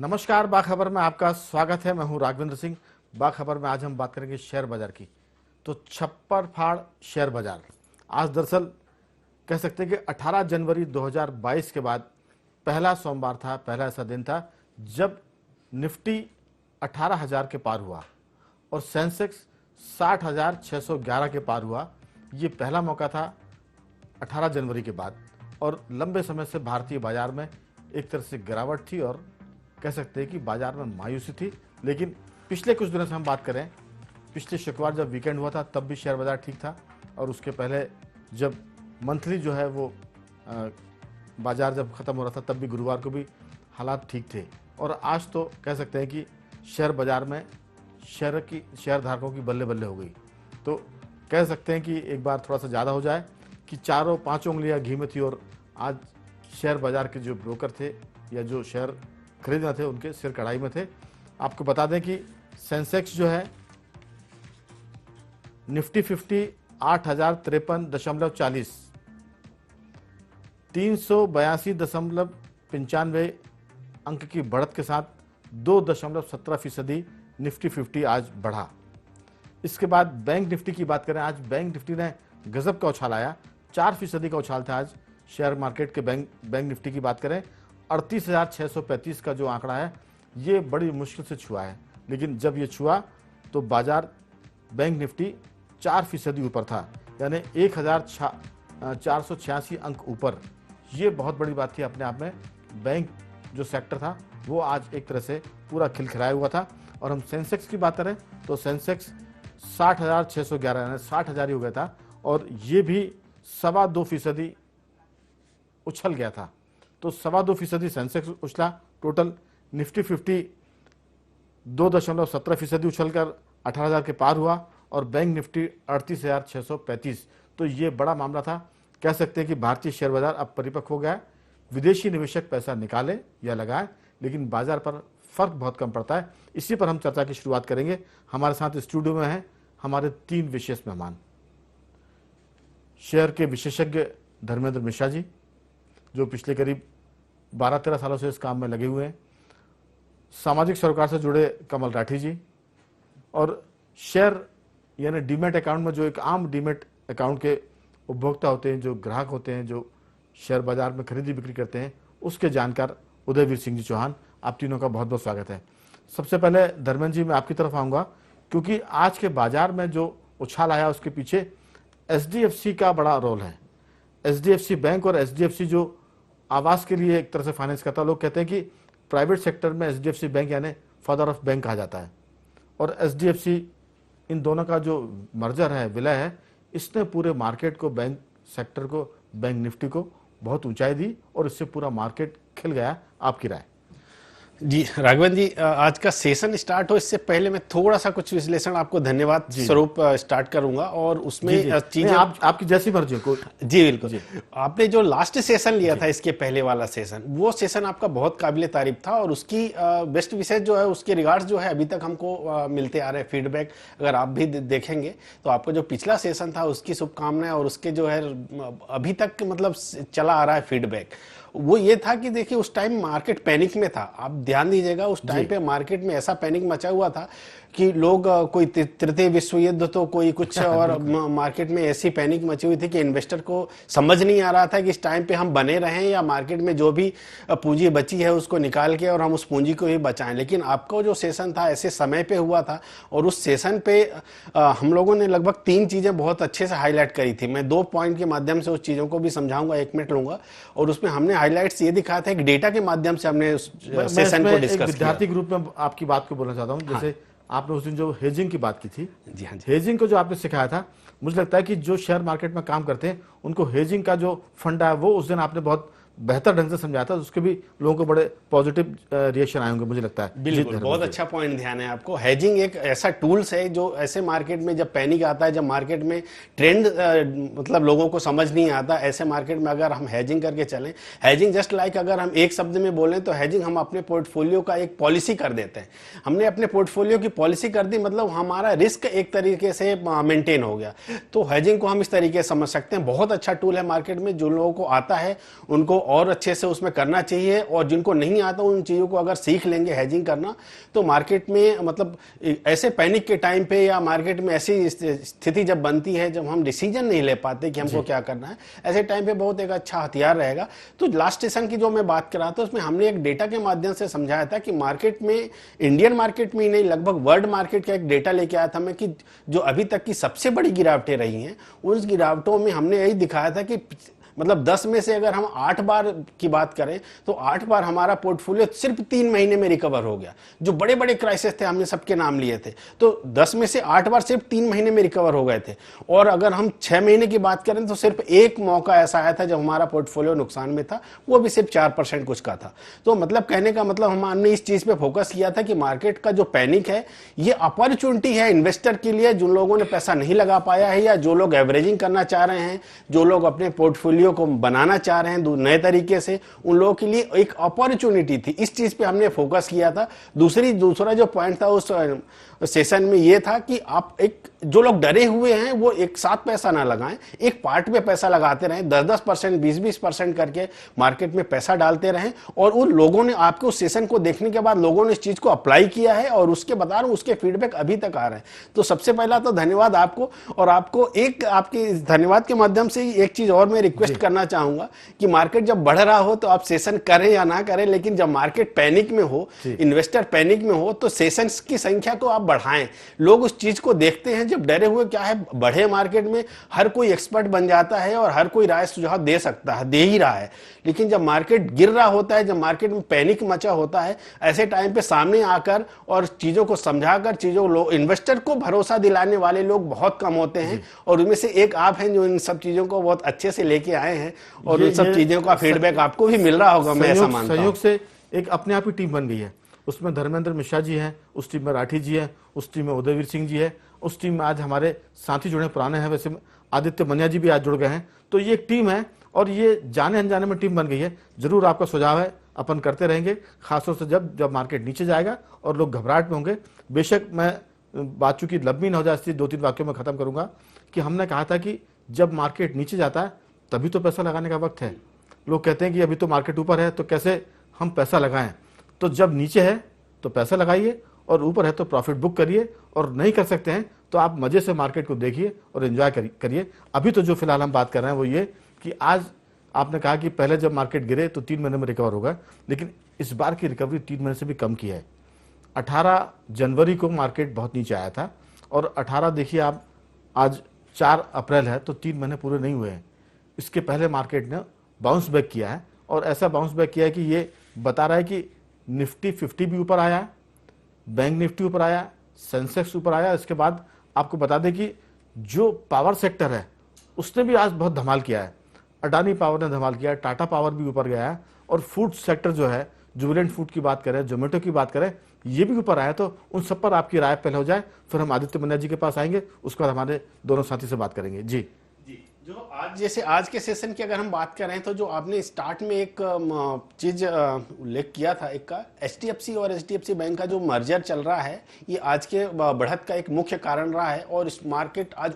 नमस्कार, बाखबर में आपका स्वागत है। मैं हूं राघवेंद्र सिंह। बाखबर में आज हम बात करेंगे शेयर बाजार की। तो छप्पर फाड़ शेयर बाजार आज दरअसल कह सकते हैं कि 18 जनवरी 2022 के बाद पहला सोमवार था, पहला ऐसा दिन था जब निफ्टी 18,000 के पार हुआ और सेंसेक्स 60,611 के पार हुआ। ये पहला मौका था 18 जनवरी के बाद और लंबे समय से भारतीय बाजार में एक तरह से गिरावट थी और कह सकते हैं कि बाजार में मायूसी थी। लेकिन पिछले कुछ दिनों से हम बात करें, पिछले शुक्रवार जब वीकेंड हुआ था तब भी शेयर बाजार ठीक था और उसके पहले जब मंथली जो है वो बाजार जब ख़त्म हो रहा था तब भी गुरुवार को भी हालात ठीक थे। और आज तो कह सकते हैं कि शेयर बाजार में शेयर धारकों की बल्ले बल्ले हो गई। तो कह सकते हैं कि एक बार थोड़ा सा ज़्यादा हो जाए कि चारों पाँचों उंगलियां घी में थी और आज शेयर बाजार के जो ब्रोकर थे या जो शेयर खरीदना थे उनके सिर कढ़ाई में थे। आपको बता दें कि सेंसेक्स जो है निफ्टी 50 8,053.40 382.95 अंक की बढ़त के साथ 2.17% निफ्टी 50 आज बढ़ा। इसके बाद बैंक निफ्टी की बात करें, आज बैंक निफ्टी ने गजब का उछाल आया, 4% का उछाल था आज शेयर मार्केट के। बैंक निफ्टी की बात करें 38,635 का जो आंकड़ा है ये बड़ी मुश्किल से छुआ है, लेकिन जब ये छुआ तो बाजार बैंक निफ्टी 4% ऊपर था, यानी 1,486 अंक ऊपर। ये बहुत बड़ी बात थी अपने आप में। बैंक जो सेक्टर था वो आज एक तरह से पूरा खिलखिलाया हुआ था। और हम सेंसेक्स की बात करें तो सेंसेक्स 60,611 यानी 60,000 ही हो गया था और ये भी 2.25% उछल गया था। तो 2.25% सेंसेक्स उछला। टोटल निफ्टी 50 2.17% उछलकर 18,000 के पार हुआ और बैंक निफ्टी 38,635। तो ये बड़ा मामला था। कह सकते हैं कि भारतीय शेयर बाजार अब परिपक्व हो गया है। विदेशी निवेशक पैसा निकाले या लगाए, लेकिन बाजार पर फर्क बहुत कम पड़ता है। इसी पर हम चर्चा की शुरुआत करेंगे। हमारे साथ स्टूडियो में हैं हमारे 3 विशेष मेहमान। शेयर के विशेषज्ञ धर्मेंद्र मिश्रा जी, जो पिछले करीब 12-13 सालों से इस काम में लगे हुए हैं। सामाजिक सरोकार से जुड़े कमल राठी जी, और शेयर यानी डीमेट अकाउंट में जो एक आम डीमेट अकाउंट के उपभोक्ता होते हैं, जो ग्राहक होते हैं, जो शेयर बाजार में खरीदी बिक्री करते हैं, उसके जानकार उदयवीर सिंह जी चौहान। आप तीनों का बहुत बहुत स्वागत है। सबसे पहले धर्मेंद्र जी मैं आपकी तरफ आऊँगा, क्योंकि आज के बाजार में जो उछाल आया उसके पीछे एचडीएफसी का बड़ा रोल है। एचडीएफसी बैंक और एचडीएफसी जो आवास के लिए एक तरह से फाइनेंस करता है। लोग कहते हैं कि प्राइवेट सेक्टर में एचडीएफसी बैंक यानी फादर ऑफ बैंक कहा जाता है, और एचडीएफसी इन दोनों का जो मर्जर है, विलय है, इसने पूरे मार्केट को, बैंक सेक्टर को, बैंक निफ्टी को बहुत ऊंचाई दी और इससे पूरा मार्केट खिल गया। आपकी राय? जी राघवेंद्र जी, आज का सेशन स्टार्ट हो इससे पहले मैं थोड़ा सा कुछ विश्लेषण आपको धन्यवाद स्वरूप स्टार्ट करूंगा और उसमें चीजें आपकी जैसी मर्जी को। जी बिल्कुल जी। आपने जो लास्ट सेशन लिया था, इसके पहले वाला सेशन, वो सेशन आपका बहुत काबिले तारीफ था और उसकी बेस्ट विशेष जो है उसके रिगार्ड्स जो है अभी तक हमको मिलते आ रहे हैं फीडबैक। अगर आप भी देखेंगे तो आपको जो पिछला सेशन था उसकी शुभकामनाएं और उसके जो है अभी तक मतलब चला आ रहा है फीडबैक, वो ये था कि देखिए उस टाइम मार्केट पैनिक में था। आप ध्यान दीजिएगा, उस टाइम पे मार्केट में ऐसा पैनिक मचा हुआ था कि लोग कोई तृतीय विश्व युद्ध तो कोई कुछ और मार्केट में ऐसी पैनिक मची हुई थी कि इन्वेस्टर को समझ नहीं आ रहा था कि इस टाइम पे हम बने रहें या मार्केट में जो भी पूंजी बची है उसको निकाल के और हम उस पूंजी को ही बचाएं। लेकिन आपका जो सेशन था ऐसे समय पे हुआ था और उस सेशन पे हम लोगों ने लगभग 3 चीजें बहुत अच्छे से हाईलाइट करी थी। मैं 2 पॉइंट के माध्यम से उस चीजों को भी समझाऊंगा, 1 मिनट लूंगा। और उसमें हमने हाईलाइट्स ये दिखाया था कि डेटा के माध्यम से हमने उस सेशन को डिस्कस किया। विद्यार्थी ग्रुप में आपकी बात को बोलना चाहता हूँ। जैसे आपने उस दिन जो हेजिंग की बात की थी, जी हाँ, हेजिंग को जो आपने सिखाया था, मुझे लगता है कि जो शेयर मार्केट में काम करते हैं उनको हेजिंग का जो फंडा है वो उस दिन आपने बहुत बेहतर ढंग से समझाया था। उसके भी लोगों को बड़े पॉजिटिव रिएक्शन आए होंगे मुझे लगता है। बिल्कुल, बहुत अच्छा पॉइंट ध्यान है आपको। हेजिंग एक ऐसा टूल्स है जो ऐसे मार्केट में जब पैनिक आता है, जब मार्केट में ट्रेंड मतलब लोगों को समझ नहीं आता, ऐसे मार्केट में अगर हम हेजिंग करके चलें, हेजिंग जस्ट लाइक अगर हम एक शब्द में बोलें तो हेजिंग हम अपने पोर्टफोलियो का एक पॉलिसी कर देते हैं। हमने अपने पोर्टफोलियो की पॉलिसी कर दी, मतलब हमारा रिस्क एक तरीके से मेंटेन हो गया। तो हेजिंग को हम इस तरीके से समझ सकते हैं। बहुत अच्छा टूल है मार्केट में, जो लोगों को आता है उनको और अच्छे से उसमें करना चाहिए, और जिनको नहीं आता उन चीज़ों को अगर सीख लेंगे हेजिंग करना, तो मार्केट में मतलब ऐसे पैनिक के टाइम पे या मार्केट में ऐसी स्थिति जब बनती है जब हम डिसीजन नहीं ले पाते कि हमको क्या करना है, ऐसे टाइम पे बहुत एक अच्छा हथियार रहेगा। तो लास्ट सेशन की जो मैं बात कर रहा था उसमें हमने एक डेटा के माध्यम से समझाया था कि मार्केट में, इंडियन मार्केट में ही नहीं लगभग वर्ल्ड मार्केट का एक डेटा लेके आया था मैं कि जो अभी तक की सबसे बड़ी गिरावटें रही हैं, उन गिरावटों में हमने यही दिखाया था कि मतलब 10 में से अगर हम 8 बार की बात करें तो 8 बार हमारा पोर्टफोलियो सिर्फ 3 महीने में रिकवर हो गया। जो बड़े बड़े क्राइसिस थे हमने सबके नाम लिए थे, तो 10 में से 8 बार सिर्फ 3 महीने में रिकवर हो गए थे। और अगर हम 6 महीने की बात करें तो सिर्फ एक मौका ऐसा आया था जब हमारा पोर्टफोलियो नुकसान में था, वो भी सिर्फ 4% कुछ का था। तो मतलब कहने का मतलब हमने इस चीज पे फोकस किया था कि मार्केट का जो पैनिक है ये अपॉर्चुनिटी है इन्वेस्टर के लिए, जिन लोगों ने पैसा नहीं लगा पाया है या जो लोग एवरेजिंग करना चाह रहे हैं, जो लोग अपने पोर्टफोलियो को बनाना चाह रहे हैं नए तरीके से, उन लोगों के लिए एक अपॉर्चुनिटी थी। इस चीज पे हमने फोकस किया था। दूसरा जो पॉइंट था उस सेशन में ये था कि आप एक जो लोग डरे हुए हैं वो एक साथ पैसा ना लगाएं, एक पार्ट में पैसा लगाते रहें, 10-10%, 20-20% करके मार्केट में पैसा डालते रहें। और उन लोगों ने आपके उस सेशन को देखने के बाद लोगों ने इस चीज को अप्लाई किया है और उसके बता रहा हूं उसके फीडबैक अभी तक आ रहे हैं। तो सबसे पहला तो धन्यवाद आपको। और आपको एक आपके धन्यवाद के माध्यम से एक चीज और मैं रिक्वेस्ट करना चाहूंगा कि मार्केट जब बढ़ रहा हो तो आप सेशन करें या ना करें, लेकिन जब मार्केट पैनिक में हो, इन्वेस्टर पैनिक में हो, तो सेशंस की संख्या को आप बढ़ाएं। लोग उस चीज को देखते हैं, जब डरे हुए क्या है, बढ़े मार्केट में हर कोई एक्सपर्ट बन जाता है और हर कोई राय सुझाव दे सकता है, दे ही रहा है। लेकिन जब मार्केट गिर रहा होता है, जब मार्केट में पैनिक मचा होता है, ऐसे टाइम पे सामने आकर और चीजों को समझाकर इन्वेस्टर को भरोसा दिलाने वाले लोग बहुत कम होते हैं। और उनमें से एक आप हैं जो इन सब चीजों को बहुत अच्छे से लेके आए हैं और उन सब चीजों का फीडबैक आपको भी मिल रहा होगा, मैं ऐसा मानता हूं। सहयोग से एक अपने आप ही टीम बन गई है। उसमें धर्मेंद्र मिश्रा जी हैं, उस टीम में राठी जी हैं, उस टीम में उदयवीर सिंह जी है, उस टीम में आज हमारे साथी जुड़े पुराने हैं, वैसे आदित्य मनिया जी भी आज जुड़ गए हैं। तो ये एक टीम है और ये जाने अनजाने में टीम बन गई है। जरूर आपका सुझाव है, अपन करते रहेंगे, खासतौर से जब मार्केट नीचे जाएगा और लोग घबराहट में होंगे। बेशक मैं बात चूंकि लंबी न हो जाए, 2-3 वाक्यों में खत्म करूंगा कि हमने कहा था कि जब मार्केट नीचे जाता है तभी तो पैसा लगाने का वक्त है। लोग कहते हैं कि अभी तो मार्केट ऊपर है तो कैसे हम पैसा लगाएं। तो जब नीचे है तो पैसा लगाइए और ऊपर है तो प्रॉफिट बुक करिए, और नहीं कर सकते हैं तो आप मजे से मार्केट को देखिए और एंजॉय करिए। अभी तो जो फिलहाल हम बात कर रहे हैं वो ये कि आज आपने कहा कि पहले जब मार्केट गिरे तो 3 महीने में रिकवर होगा, लेकिन इस बार की रिकवरी 3 महीने से भी कम की है। 18 जनवरी को मार्केट बहुत नीचे आया था और 18 देखिए आप, आज 4 अप्रैल है तो 3 महीने पूरे नहीं हुए हैं। इसके पहले मार्केट ने बाउंस बैक किया है और ऐसा बाउंस बैक किया है कि ये बता रहा है कि निफ्टी 50 भी ऊपर आया, बैंक निफ्टी ऊपर आया, सेंसेक्स ऊपर आया। इसके बाद आपको बता दें कि जो पावर सेक्टर है उसने भी आज बहुत धमाल किया है। अडानी पावर ने धमाल किया है, टाटा पावर भी ऊपर गया है, और फूड सेक्टर जो है, जुबिलेंट फूड की बात करें, जोमेटो की बात करें, ये भी ऊपर आया। तो उन सब पर आपकी राय पहले हो जाए, फिर हम आदित्य मनिया जी के पास आएंगे, उसके बाद हमारे दोनों साथी से बात करेंगे। जी जो आज जैसे आज के सेशन की अगर हम बात करें तो जो आपने स्टार्ट में एक चीज उल्लेख किया था, एक का HDFC और HDFC बैंक का जो मर्जर चल रहा है, ये आज के बढ़त का एक मुख्य कारण रहा है। और इस मार्केट आज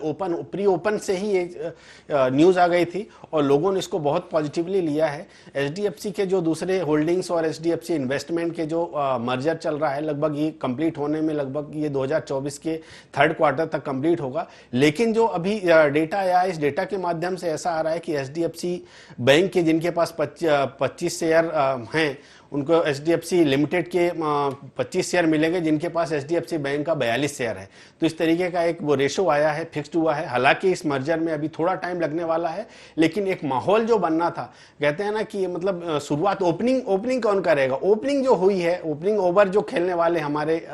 प्री ओपन से ही एक न्यूज आ गई थी और लोगों ने इसको बहुत पॉजिटिवली लिया है। HDFC के जो दूसरे होल्डिंग्स और HDFC इन्वेस्टमेंट के जो मर्जर चल रहा है, लगभग ये कंप्लीट होने में लगभग ये 2024 के 3rd क्वार्टर तक कंप्लीट होगा। लेकिन जो अभी डेटा आया, इस डेटा के माध्यम से ऐसा आ रहा है कि HDFC बैंक के जिनके पास 25 शेयर हैं, उनको HDFC लिमिटेड के 25 शेयर मिलेंगे, जिनके पास HDFC बैंक का 42 शेयर है। तो इस तरीके का एक वो रेशो आया है, फिक्स्ड हुआ है। हालांकि इस मर्जर में अभी थोड़ा टाइम लगने वाला है, लेकिन एक माहौल जो बनना था, कहते हैं ना कि मतलब शुरुआत ओपनिंग कौन करेगा, ओपनिंग जो हुई है, ओपनिंग ओवर जो खेलने वाले हमारे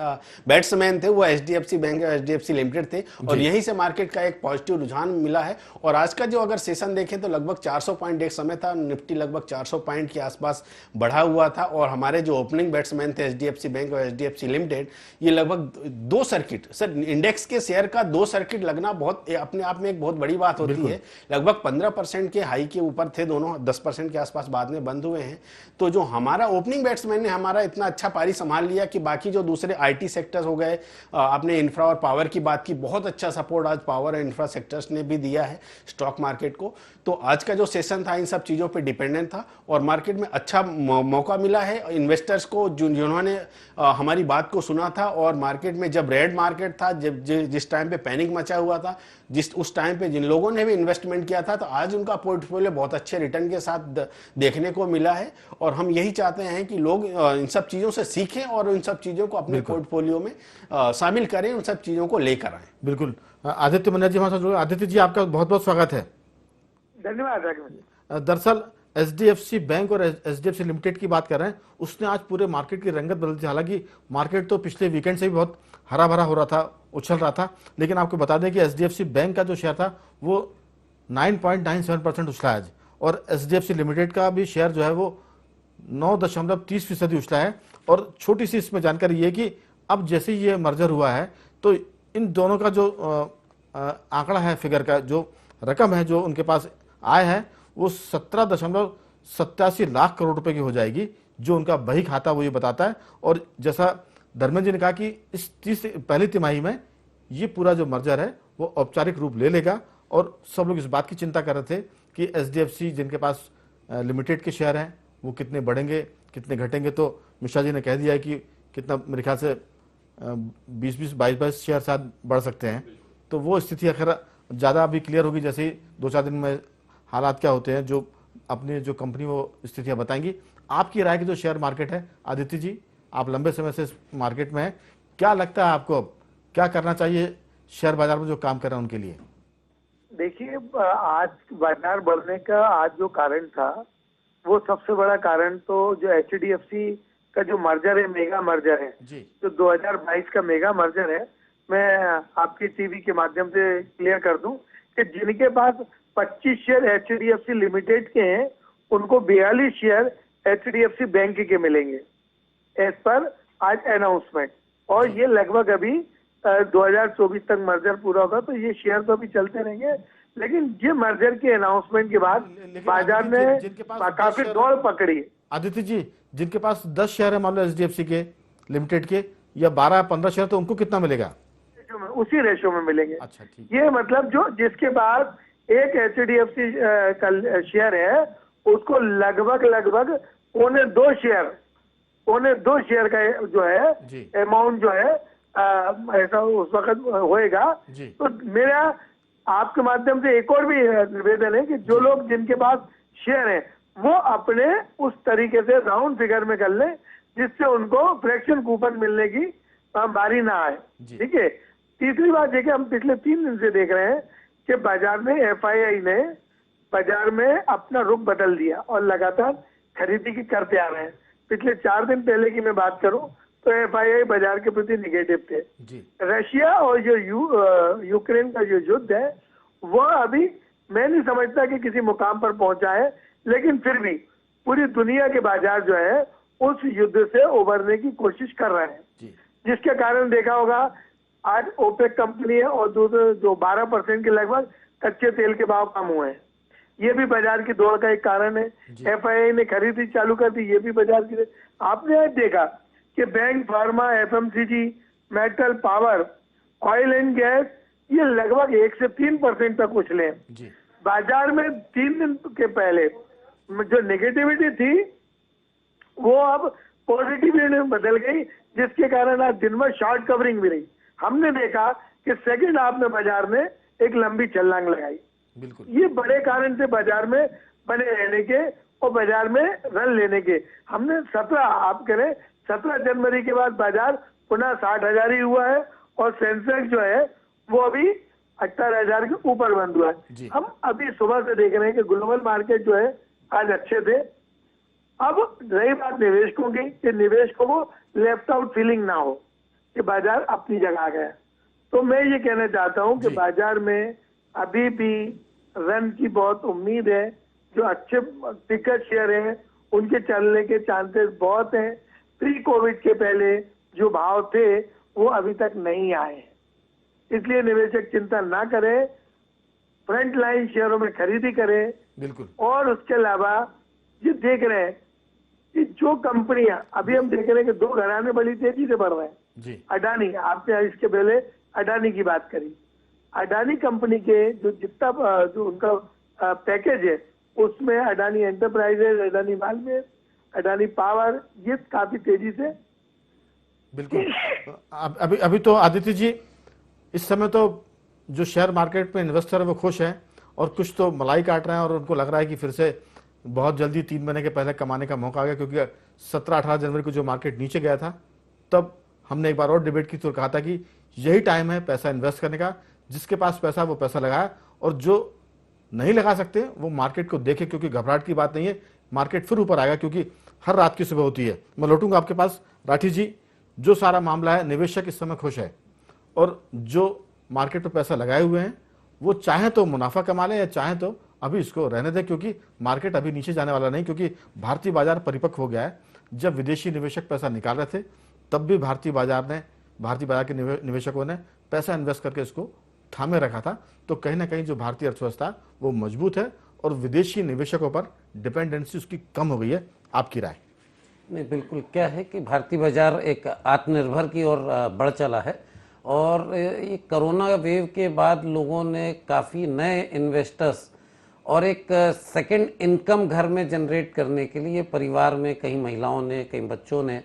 बैट्समैन थे वो HDFC बैंक और HDFC लिमिटेड थे, और यहीं से मार्केट का एक पॉजिटिव रुझान मिला है। और आज का जो अगर सेशन देखें तो लगभग 400 पॉइंट एक समय था, निफ्टी लगभग 400 पॉइंट के आसपास बढ़ा हुआ था और हमारे जो ओपनिंग बैट्समैन थे एचडीएफसी बैंक और एचडीएफसी लिमिटेड, ये लगभग 2 सर्किट, सर इंडेक्स के शेयर का 2 सर्किट लगना बहुत अपने आप में एक बहुत बड़ी बात होती है। लगभग 15% के हाई के ऊपर थे दोनों, 10% के आसपास बाद में बंद हुए हैं। तो जो हमारा ओपनिंग बैट्समैन ने हमारा इतना अच्छा पारी संभाल लिया कि बाकी जो दूसरे आईटी सेक्टर्स हो गए, आपने इंफ्रा और पावर की बात की, बहुत अच्छा सपोर्ट आज पावर और इंफ्रा सेक्टर्स ने भी दिया है स्टॉक मार्केट को। तो आज का जो सेशन था इन सब चीज़ों पे डिपेंडेंट था और मार्केट में अच्छा मौका मिला है इन्वेस्टर्स को जिन्होंने हमारी बात को सुना था। और मार्केट में जब रेड मार्केट था, जब जिस टाइम पे पैनिक मचा हुआ था, उस टाइम पे जिन लोगों ने भी इन्वेस्टमेंट किया था, तो आज उनका पोर्टफोलियो बहुत अच्छे रिटर्न के साथ देखने को मिला है। और हम यही चाहते हैं कि लोग इन सब चीज़ों से सीखें और इन सब चीज़ों को अपने पोर्टफोलियो में शामिल करें, उन सब चीज़ों को लेकर आए। बिल्कुल। आदित्य मन्ना जी हमारे साथ जुड़े। आदित्य जी, आपका बहुत बहुत स्वागत है। धन्यवाद। दरअसल एचडीएफसी बैंक और एचडीएफसी लिमिटेड की बात कर रहे हैं, उसने आज पूरे मार्केट की रंगत बदल दी। हालांकि मार्केट तो पिछले वीकेंड से भी बहुत हरा भरा हो रहा था, उछल रहा था, लेकिन आपको बता दें कि एचडीएफसी बैंक का जो शेयर था वो 9.97% उछला है आज, और एचडीएफसी लिमिटेड का भी शेयर जो है वो 9.30% उछला है। और छोटी सी इसमें जानकारी ये कि अब जैसे ही ये मर्जर हुआ है तो इन दोनों का जो आंकड़ा है, फिगर का जो रकम है जो उनके पास आय है, वो 17.87 लाख करोड़ रुपए की हो जाएगी, जो उनका बही खाता वो ये बताता है। और जैसा धर्मेंद्र जी ने कहा कि इस पहली तिमाही में ये पूरा जो मर्जर है वो औपचारिक रूप ले लेगा। और सब लोग इस बात की चिंता कर रहे थे कि एचडीएफसी जिनके पास लिमिटेड के शेयर हैं वो कितने बढ़ेंगे, कितने घटेंगे। तो मिश्रा जी ने कह दिया है कि कितना, मेरे ख्याल से 20-20, 22-22 शेयर शायद बढ़ सकते हैं। तो वो स्थिति आखिर ज़्यादा अभी क्लियर होगी जैसे ही 2-4 दिन में हालात क्या होते हैं, जो अपनी जो कंपनी वो स्थितियां बताएंगी। आपकी राय की जो शेयर मार्केट है, आदित्य जी आप लंबे समय से इस मार्केट में हैं, क्या लगता है आपको अब क्या करना चाहिए शेयर बाजार में जो काम कर रहे हैं उनके लिए? देखिए, आज बाजार बढ़ने का आज जो कारण था, वो सबसे बड़ा कारण तो जो एचडीएफसी का जो मर्जर है, मेगा मर्जर है, जो 2022 का मेगा मर्जर है। मैं आपकी टीवी के माध्यम से क्लियर कर दूं कि जिनके पास 25 शेयर एचडीएफसी लिमिटेड के हैं, उनको 42 शेयर एचडीएफसी बैंक के मिलेंगे एज पर आज अनाउंसमेंट। और ये लगभग अभी 2024 तक मर्जर पूरा होगा, तो ये शेयर तो अभी चलते रहेंगे। लेकिन ये मर्जर के अनाउंसमेंट के बाद बाजार ने काफी दौड़ पकड़ी। आदित्य जी, जिनके पास 10 शेयर है मान लो एचडीएफसी के लिमिटेड के, या 12-15 शेयर, तो उनको कितना मिलेगा? उसी रेशो में मिलेंगे। अच्छा, ठीक। ये मतलब जो जिसके पास एक एचडीएफसी का शेयर है, उसको लगभग 2.25 शेयर का जो है अमाउंट जो है ऐसा उस वक्त होएगा। तो मेरा आपके माध्यम से एक और भी निवेदन है कि जो लोग जिनके पास शेयर है वो अपने उस तरीके से राउंड फिगर में कर लें जिससे उनको फ्रैक्शन कूपन मिलने की बारी ना आए। ठीक है। तीसरी बात है कि हम पिछले 3 दिन से देख रहे हैं कि बाजार में एफआईआई ने बाजार में अपना रुख बदल दिया और लगातार खरीदी की करते आ रहे हैं। पिछले 4 दिन पहले की मैं बात करूं तो एफआईआई बाजार के प्रति निगेटिव थे। रशिया और जो यूक्रेन का जो युद्ध है वह अभी मैं नहीं समझता कि किसी मुकाम पर पहुंचा है, लेकिन फिर भी पूरी दुनिया के बाजार जो है उस युद्ध से उभरने की कोशिश कर रहे हैं, जिसके कारण देखा होगा आज ओपेक कंपनी है और दूसरे जो 12% के लगभग कच्चे तेल के भाव कम हुए हैं। ये भी बाजार की दौड़ का एक कारण है। एफआईआई ने खरीदी चालू कर दी, ये भी बाजार की। आपने आज देखा कि bank, pharma, FMCG, metal, power, oil and gas ये लगभग 1 से 3% तक उछले। बाजार में 3 दिन के पहले जो नेगेटिविटी थी वो अब पॉजिटिविटी में बदल गई, जिसके कारण आज दिन भर शॉर्ट कवरिंग भी रही। हमने देखा कि सेकंड हाफ में बाजार ने एक लंबी छलांग लगाई। ये बड़े कारण थे बाजार में बने रहने के और बाजार में रन लेने के। हमने 17 जनवरी के बाद बाजार पुनः 60,000 ही हुआ है और सेंसेक्स जो है वो अभी 18,000 के ऊपर बंद हुआ है। हम अभी सुबह से देख रहे हैं कि ग्लोबल मार्केट जो है आज अच्छे थे। अब रही बात निवेशकों की कि निवेशकों को लेफ्ट आउट फीलिंग ना हो कि बाजार अपनी जगह आ गया, तो मैं ये कहना चाहता हूं कि बाजार में अभी भी रन की बहुत उम्मीद है। जो अच्छे टिकट शेयर हैं उनके चलने के चांसेस बहुत हैं। प्री कोविड के पहले जो भाव थे वो अभी तक नहीं आए, इसलिए निवेशक चिंता ना करें, फ्रंट लाइन शेयरों में खरीदी करें। बिल्कुल। और उसके अलावा ये देख रहे हैं कि जो कंपनियां अभी हम देख रहे हैं कि दो घराने बड़ी तेजी से बढ़ रहे हैं जी। अडानी, आपने इसके पहले अडानी की बात करी, अडानी कंपनी के जो जितना जो उनका पैकेज है उसमें अडानी एंटरप्राइजेज, अडानी मालमेर, अडानी पावर, ये काफी तेजी से। बिल्कुल। अभी अभी तो आदित्य जी, इस समय तो जो शेयर मार्केट में इन्वेस्टर है वो खुश हैं और कुछ तो मलाई काट रहे हैं और उनको लग रहा है कि फिर से बहुत जल्दी 3 महीने के पहले कमाने का मौका आ गया, क्योंकि 17-18 जनवरी को जो मार्केट नीचे गया था तब हमने एक बार और डिबेट की तो कहा था कि यही टाइम है पैसा इन्वेस्ट करने का, जिसके पास पैसा वो पैसा लगाए और जो नहीं लगा सकते वो मार्केट को देखे, क्योंकि घबराहट की बात नहीं है, मार्केट फिर ऊपर आएगा, क्योंकि हर रात की सुबह होती है। मैं लौटूंगा आपके पास राठी जी, जो सारा मामला है निवेशक इस समय खुश है और जो मार्केट में पैसा लगाए हुए हैं वो चाहे तो मुनाफा कमा लें या चाहे तो अभी इसको रहने दें, क्योंकि मार्केट अभी नीचे जाने वाला नहीं, क्योंकि भारतीय बाजार परिपक्व हो गया है। जब विदेशी निवेशक पैसा निकाल रहे थे तब भी भारतीय बाजार के निवेशकों ने पैसा इन्वेस्ट करके इसको थामे रखा था। तो कहीं ना कहीं जो भारतीय अर्थव्यवस्था वो मजबूत है और विदेशी निवेशकों पर डिपेंडेंसी उसकी कम हो गई है। आपकी राय? नहीं, बिल्कुल। क्या है कि भारतीय बाजार एक आत्मनिर्भर की ओर बढ़ चला है और ये कोरोना वेव के बाद लोगों ने काफ़ी नए इन्वेस्टर्स और एक सेकंड इनकम घर में जनरेट करने के लिए परिवार में कई महिलाओं ने, कई बच्चों ने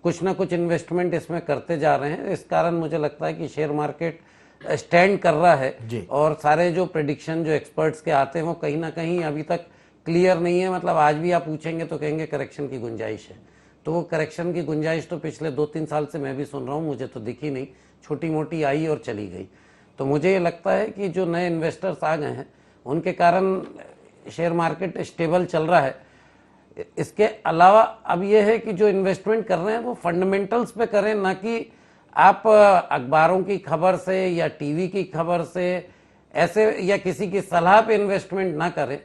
कुछ ना कुछ इन्वेस्टमेंट इसमें करते जा रहे हैं। इस कारण मुझे लगता है कि शेयर मार्केट स्टैंड कर रहा है और सारे जो प्रेडिक्शन जो एक्सपर्ट्स के आते हैं वो कहीं ना कहीं अभी तक क्लियर नहीं है। मतलब आज भी आप पूछेंगे तो कहेंगे करेक्शन की गुंजाइश है, तो वो करेक्शन की गुंजाइश तो पिछले 2-3 साल से मैं भी सुन रहा हूँ, मुझे तो दिखी नहीं, छोटी मोटी आई और चली गई। तो मुझे ये लगता है कि जो नए इन्वेस्टर्स आ गए हैं उनके कारण शेयर मार्केट स्टेबल चल रहा है। इसके अलावा अब ये है कि जो इन्वेस्टमेंट कर रहे हैं वो फंडामेंटल्स पे करें, ना कि आप अखबारों की खबर से या टीवी की खबर से ऐसे या किसी की सलाह पे इन्वेस्टमेंट ना करें।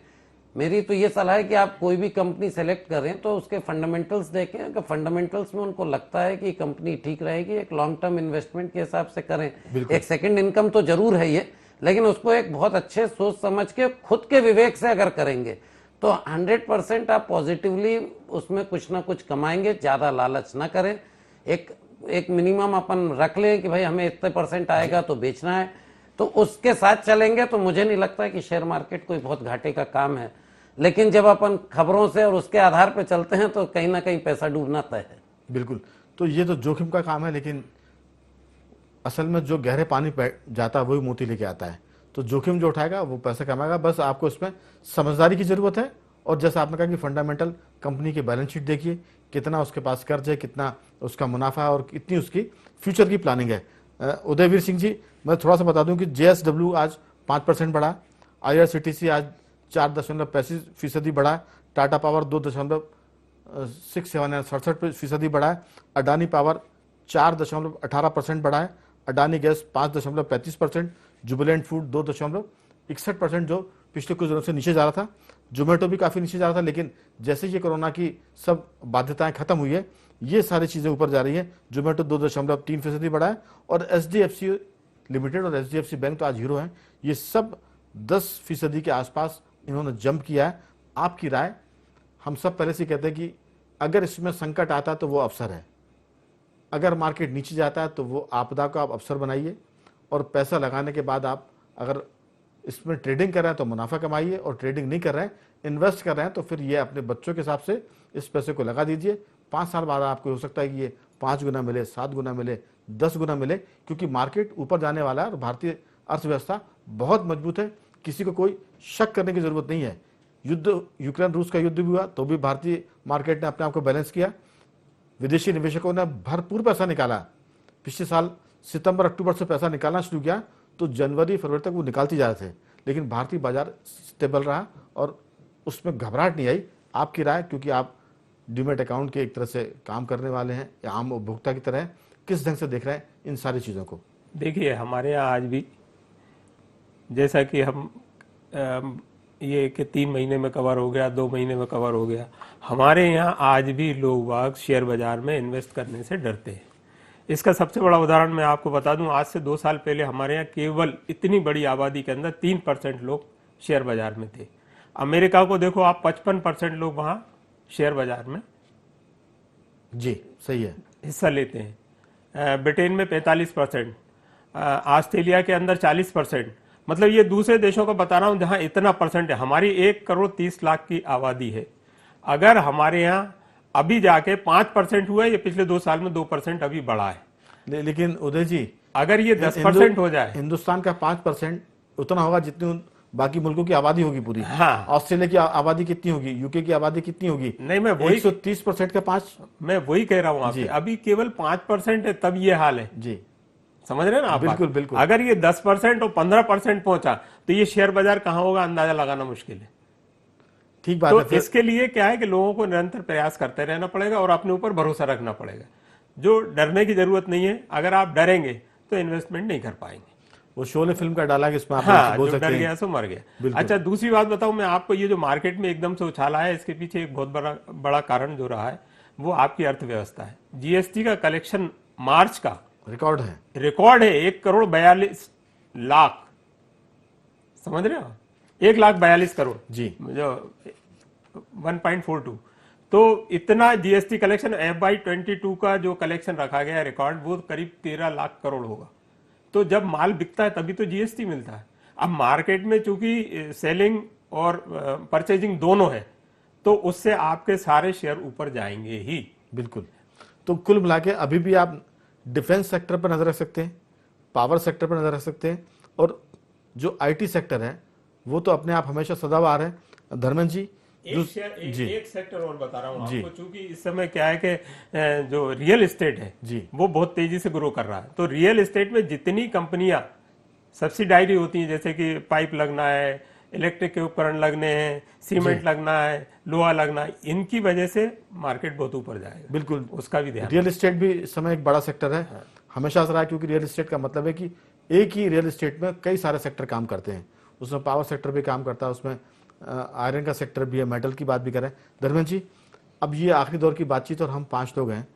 मेरी तो ये सलाह है कि आप कोई भी कंपनी सेलेक्ट करें तो उसके फंडामेंटल्स देखें, अगर फंडामेंटल्स में उनको लगता है कि कंपनी ठीक रहेगी, एक लॉन्ग टर्म इन्वेस्टमेंट के हिसाब से करें। एक सेकंड इनकम तो जरूर है ये, लेकिन उसको एक बहुत अच्छे सोच समझ के खुद के विवेक से अगर करेंगे तो 100% आप पॉजिटिवली उसमें कुछ ना कुछ कमाएंगे। ज़्यादा लालच ना करें, एक मिनिमम अपन रख लें कि भाई हमें इतने % आएगा तो बेचना है, तो उसके साथ चलेंगे तो मुझे नहीं लगता कि शेयर मार्केट कोई बहुत घाटे का काम है। लेकिन जब अपन खबरों से और उसके आधार पर चलते हैं तो कहीं ना कहीं पैसा डूबना तय है। बिल्कुल। तो ये तो जोखिम का काम है, लेकिन असल में जो गहरे पानी पे जाता है वही मोती लेके आता है। तो जोखिम जो उठाएगा वो पैसा कमाएगा, बस आपको इसमें समझदारी की जरूरत है। और जैसा आपने कहा कि फंडामेंटल कंपनी की बैलेंस शीट देखिए, कितना उसके पास कर्ज है, कितना उसका मुनाफा है और कितनी उसकी फ्यूचर की प्लानिंग है। उदयवीर सिंह जी, मैं थोड़ा सा बता दूं कि JSW आज 5% बढ़ा, IRCTC आज 4.35% बढ़ा, टाटा पावर 2.67% बढ़ा है, अडानी पावर 4.18% बढ़ा है, अडानी गैस 5.35%, जुबिलेंट फूड 2.61%, जो पिछले कुछ दिनों से नीचे जा रहा था। जोमेटो भी काफ़ी नीचे जा रहा था, लेकिन जैसे ये कोरोना की सब बाध्यताएं खत्म हुई है, ये सारी चीज़ें ऊपर जा रही हैं। जोमेटो 2.3% बढ़ा है और SDFC लिमिटेड और SDFC बैंक तो आज हीरो हैं, ये सब 10% के आसपास इन्होंने जंप किया है। आपकी राय? हम सब पहले से कहते हैं कि अगर इसमें संकट आता है तो वो अवसर है, अगर मार्केट नीचे जाता है तो वो आपदा को आप अवसर बनाइए और पैसा लगाने के बाद आप अगर इसमें ट्रेडिंग कर रहे हैं तो मुनाफा कमाइए, और ट्रेडिंग नहीं कर रहे हैं, इन्वेस्ट कर रहे हैं, तो फिर ये अपने बच्चों के हिसाब से इस पैसे को लगा दीजिए। 5 साल बाद आपको हो सकता है कि ये 5 गुना मिले, 7 गुना मिले, 10 गुना मिले, क्योंकि मार्केट ऊपर जाने वाला है और भारतीय अर्थव्यवस्था बहुत मजबूत है। किसी को कोई शक करने की जरूरत नहीं है। युद्ध, यूक्रेन रूस का युद्ध भी हुआ तो भी भारतीय मार्केट ने अपने आप को बैलेंस किया। विदेशी निवेशकों ने भरपूर पैसा निकाला। पिछले साल सितंबर अक्टूबर से पैसा निकालना शुरू किया तो जनवरी फरवरी तक वो निकालते जा रहे थे, लेकिन भारतीय बाजार स्टेबल रहा और उसमें घबराहट नहीं आई। आपकी राय? क्योंकि आप डीमेट अकाउंट के एक तरह से काम करने वाले हैं या आम उपभोक्ता की तरह, किस ढंग से देख रहे हैं इन सारी चीज़ों को? देखिए, हमारे यहाँ आज भी जैसा कि हम ये कि 3 महीने में कवर हो गया, 2 महीने में कवर हो गया। हमारे यहाँ आज भी लोग बाग शेयर बाजार में इन्वेस्ट करने से डरते हैं। इसका सबसे बड़ा उदाहरण मैं आपको बता दूं, आज से 2 साल पहले हमारे यहाँ केवल इतनी बड़ी आबादी के अंदर 3% लोग शेयर बाजार में थे। अमेरिका को देखो आप, 55% लोग वहाँ शेयर बाजार में जी सही है हिस्सा लेते हैं। ब्रिटेन में 45%, ऑस्ट्रेलिया के अंदर 40%। मतलब ये दूसरे देशों का बता रहा हूँ जहाँ इतना परसेंट है। हमारी 1,30,00,000 की आबादी है। अगर हमारे यहाँ अभी जाके 5% हुआ है, ये पिछले 2 साल में 2% अभी बढ़ा है। लेकिन उदय जी, अगर ये 10% हो जाए, हिंदुस्तान का 5% उतना होगा जितनी बाकी मुल्कों की आबादी होगी पूरी। हाँ। ऑस्ट्रेलिया की आबादी कितनी होगी, यूके की आबादी कितनी होगी? नहीं, मैं वही 130% का 5, मैं वही कह रहा हूँ आपसे, अभी केवल 5% है, तब ये हाल है। जी समझ रहे हैं ना आप? बिल्कुल बात? बिल्कुल। अगर ये 10% और 15% पहुंचा तो ये शेयर बाजार कहाँ होगा, अंदाजा लगाना मुश्किल है। ठीक बात तो है। फिर इसके लिए क्या है कि लोगों को निरंतर प्रयास करते रहना पड़ेगा और अपने ऊपर भरोसा रखना पड़ेगा। जो डरने की जरूरत नहीं है। अगर आप डरेंगे तो इन्वेस्टमेंट नहीं कर पाएंगे। वो शोले फिल्म का डायलॉग इसमें आप हाँ, बोल जो सकते डर हैं। गया सो मर गया। बिल्कुल। अच्छा, दूसरी बात बताऊं मैं आपको, ये जो मार्केट में एकदम से उछाला है, इसके पीछे एक बहुत बड़ा कारण जो रहा है वो आपकी अर्थव्यवस्था है। जीएसटी का कलेक्शन मार्च का रिकॉर्ड है 1,42,00,000। समझ रहे हो? 1,42,00,000 करोड़ जी, जो 1.42। तो इतना जीएसटी कलेक्शन FY22 का जो कलेक्शन रखा गया है रिकॉर्ड, वो करीब 13 लाख करोड़ होगा। तो जब माल बिकता है तभी तो जीएसटी मिलता है। अब मार्केट में चूंकि सेलिंग और परचेजिंग दोनों है, तो उससे आपके सारे शेयर ऊपर जाएंगे ही। बिल्कुल। तो कुल मिला के अभी भी आप डिफेंस सेक्टर पर नजर रख सकते हैं, पावर सेक्टर पर नजर रख सकते हैं, और जो आईटी सेक्टर है वो तो अपने आप हमेशा सदाबहार है। धर्मेंद्र जी, एक सेक्टर और बता रहा हूँ आपको, चूंकि इस समय क्या है कि जो रियल एस्टेट है जी, वो बहुत तेजी से ग्रो कर रहा है। तो रियल एस्टेट में जितनी कंपनियां सब्सिडायरी होती हैं, जैसे कि पाइप लगना है, इलेक्ट्रिक के उपकरण लगने हैं, सीमेंट लगना है, लोहा लगना है, इनकी वजह से मार्केट बहुत ऊपर जाएगा। बिल्कुल, उसका भी ध्यान। रियल एस्टेट भी इस समय एक बड़ा सेक्टर है। हमेशा से रहा है, क्योंकि रियल एस्टेट का मतलब है कि एक ही रियल एस्टेट में कई सारे सेक्टर काम करते हैं। उसमें पावर सेक्टर भी काम करता है, उसमें आयरन का सेक्टर भी है, मेटल की बात भी करें। धर्मेंद्र जी, अब ये आखिरी दौर की बातचीत और हम 5 लोग हैं।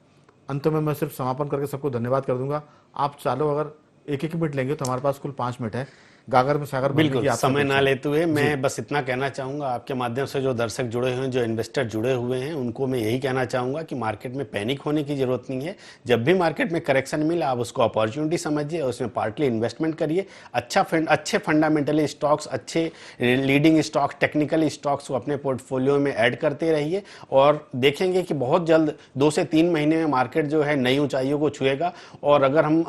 अंत में मैं सिर्फ समापन करके सबको धन्यवाद कर दूंगा। आप चारों अगर एक मिनट लेंगे तो हमारे पास कुल 5 मिनट है। गागर में सागर भरने की बिल्कुल, आपसे समय अपेक्षा ना है। लेते हुए मैं बस इतना कहना चाहूँगा, आपके माध्यम से जो दर्शक जुड़े हुए हैं, जो इन्वेस्टर जुड़े हुए हैं, उनको मैं यही कहना चाहूँगा कि मार्केट में पैनिक होने की जरूरत नहीं है। जब भी मार्केट में करेक्शन मिला, आप उसको अपॉर्चुनिटी समझिए और उसमें पार्टली इन्वेस्टमेंट करिए। अच्छे फंडामेंटली स्टॉक्स, अच्छे लीडिंग स्टॉक्स, टेक्निकल स्टॉक्स को अपने पोर्टफोलियो में ऐड करते रहिए और देखेंगे कि बहुत जल्द 2 से 3 महीने में मार्केट जो है नई ऊंचाइयों को छुएगा। और अगर हम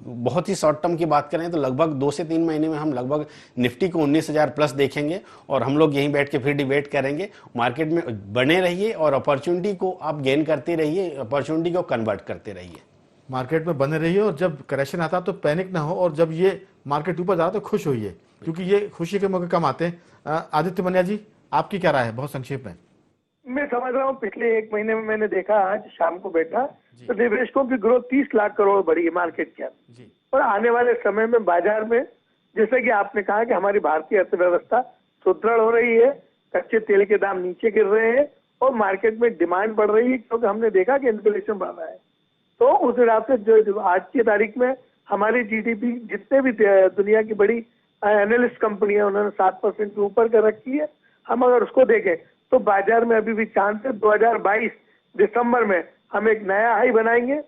बहुत ही शॉर्ट टर्म की बात करें तो लगभग 2 से 3 महीने में हम लगभग निफ्टी को 19,000 प्लस देखेंगे और हम लोग यहीं बैठ के फिर डिबेट करेंगे। मार्केट में बने रहिए और अपॉर्चुनिटी को आप गेन करते रहिए, अपॉर्चुनिटी को कन्वर्ट करते रहिए। मार्केट में बने रहिए और जब करेक्शन आता तो पैनिक ना हो, और जब ये मार्केट ऊपर जा रहा तो खुश होइए, क्योंकि ये खुशी के मौके कम आते हैं। आदित्य मनिया जी, आपकी क्या राय है, बहुत संक्षेप में? मैं समझ रहा हूँ पिछले 1 महीने में मैंने देखा, आज शाम को बैठा तो निवेशकों की ग्रोथ 30 लाख करोड़ बढ़ी है मार्केट के अंदर। और आने वाले समय में बाजार में, जैसे कि आपने कहा कि हमारी भारतीय अर्थव्यवस्था सुदृढ़ हो रही है, कच्चे तेल के दाम नीचे गिर रहे हैं और मार्केट में डिमांड बढ़ रही है, क्योंकि हमने देखा कि इन्फ्लेशन बढ़ रहा है। तो उस हिसाब से जो आज की तारीख में हमारी जीडीपी, जितने भी दुनिया की बड़ी एनालिस्ट कंपनी है, उन्होंने 7% के ऊपर कर रखी है। हम अगर उसको देखें तो बाजार में अभी भी चांस है 2022 दिसंबर में हम एक नया हाई बनाएंगे।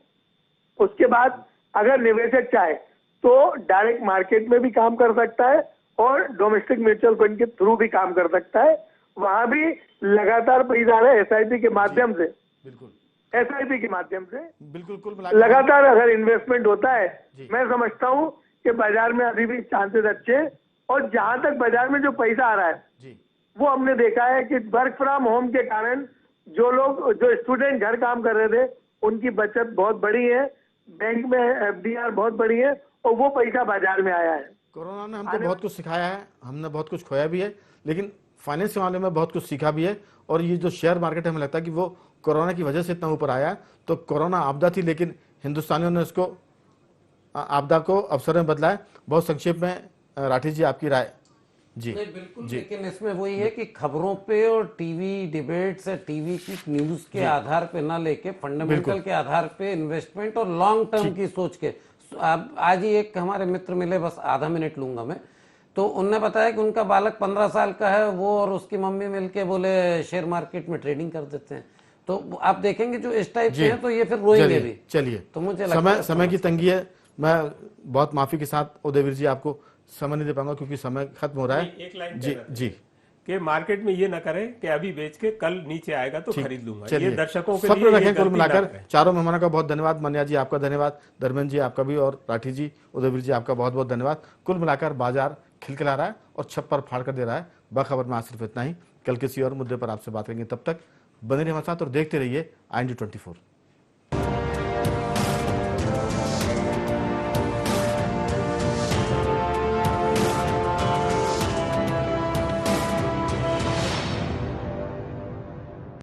उसके बाद अगर निवेशक चाहे तो डायरेक्ट मार्केट में भी काम कर सकता है और डोमेस्टिक म्यूचुअल फंड के थ्रू भी काम कर सकता है। वहां भी लगातार पैसा है एसआईपी के माध्यम से, एसआईपी के माध्यम से बिल्कुल लगातार अगर इन्वेस्टमेंट होता है, मैं समझता हूं कि बाजार में अभी भी चांसेस अच्छे हैं। और जहां तक बाजार में जो पैसा आ रहा है वो हमने देखा है कि वर्क फ्रॉम होम के कारण जो स्टूडेंट घर काम कर रहे थे उनकी बचत बहुत बड़ी है, बैंक में एफडीआर बहुत बड़ी है और वो पैसा बाजार में आया है। कोरोना ने हमको बहुत कुछ सिखाया है, हमने बहुत कुछ खोया भी है, लेकिन फाइनेंस के मामले में बहुत कुछ सीखा भी है। और ये जो शेयर मार्केट है, हमें लगता है कि वो कोरोना की वजह से इतना ऊपर आया है। तो कोरोना आपदा थी, लेकिन हिंदुस्तानियों ने इसको आपदा को अवसर में बदला है। बहुत संक्षेप में राठी जी, आपकी राय? जी नहीं बिल्कुल, लेकिन इसमें वही है कि खबरों पे और टीवी डिबेट्स या टीवी की न्यूज के आधार पे ना लेके फंडामेंटल के आधार पे इन्वेस्टमेंट और लॉन्ग टर्म की सोच के। अब आज ही एक हमारे मित्र मिले, बस आधा मिनट लूंगा मैं, तो उनने बताया कि उनका बालक 15 साल का है, वो और उसकी मम्मी मिलके बोले शेयर मार्केट में ट्रेडिंग कर देते हैं। तो आप देखेंगे जो इस टाइप के हैं तो ये फिर रोएंगे भी। चलिए, तो मुझे लगता है समय की तंगी है, मैं बहुत माफी के साथ उदयवीर जी आपको समय नहीं दे पाऊंगा क्योंकि समय खत्म हो रहा है। एक लाइन जी जी कि मार्केट में ये ना करें कि अभी बेच के कल नीचे आएगा तो खरीद लूंगा। ये चलिए, दर्शकों के सब लिए ये रखें। कुल गलती ना मिलाकर करें। चारों मेहमानों का बहुत धन्यवाद। मन्या जी आपका धन्यवाद, धर्मेंद्र जी आपका भी, और राठी जी, उदयवीर जी आपका बहुत बहुत धन्यवाद। कुल मिलाकर बाजार खिलखिला रहा है और छप्पर फाड़ कर दे रहा है। बाखबर में आज सिर्फ इतना ही। कल किसी और मुद्दे पर आपसे बात करेंगे, तब तक बने रहिए हमारे साथ और देखते रहिए IND24।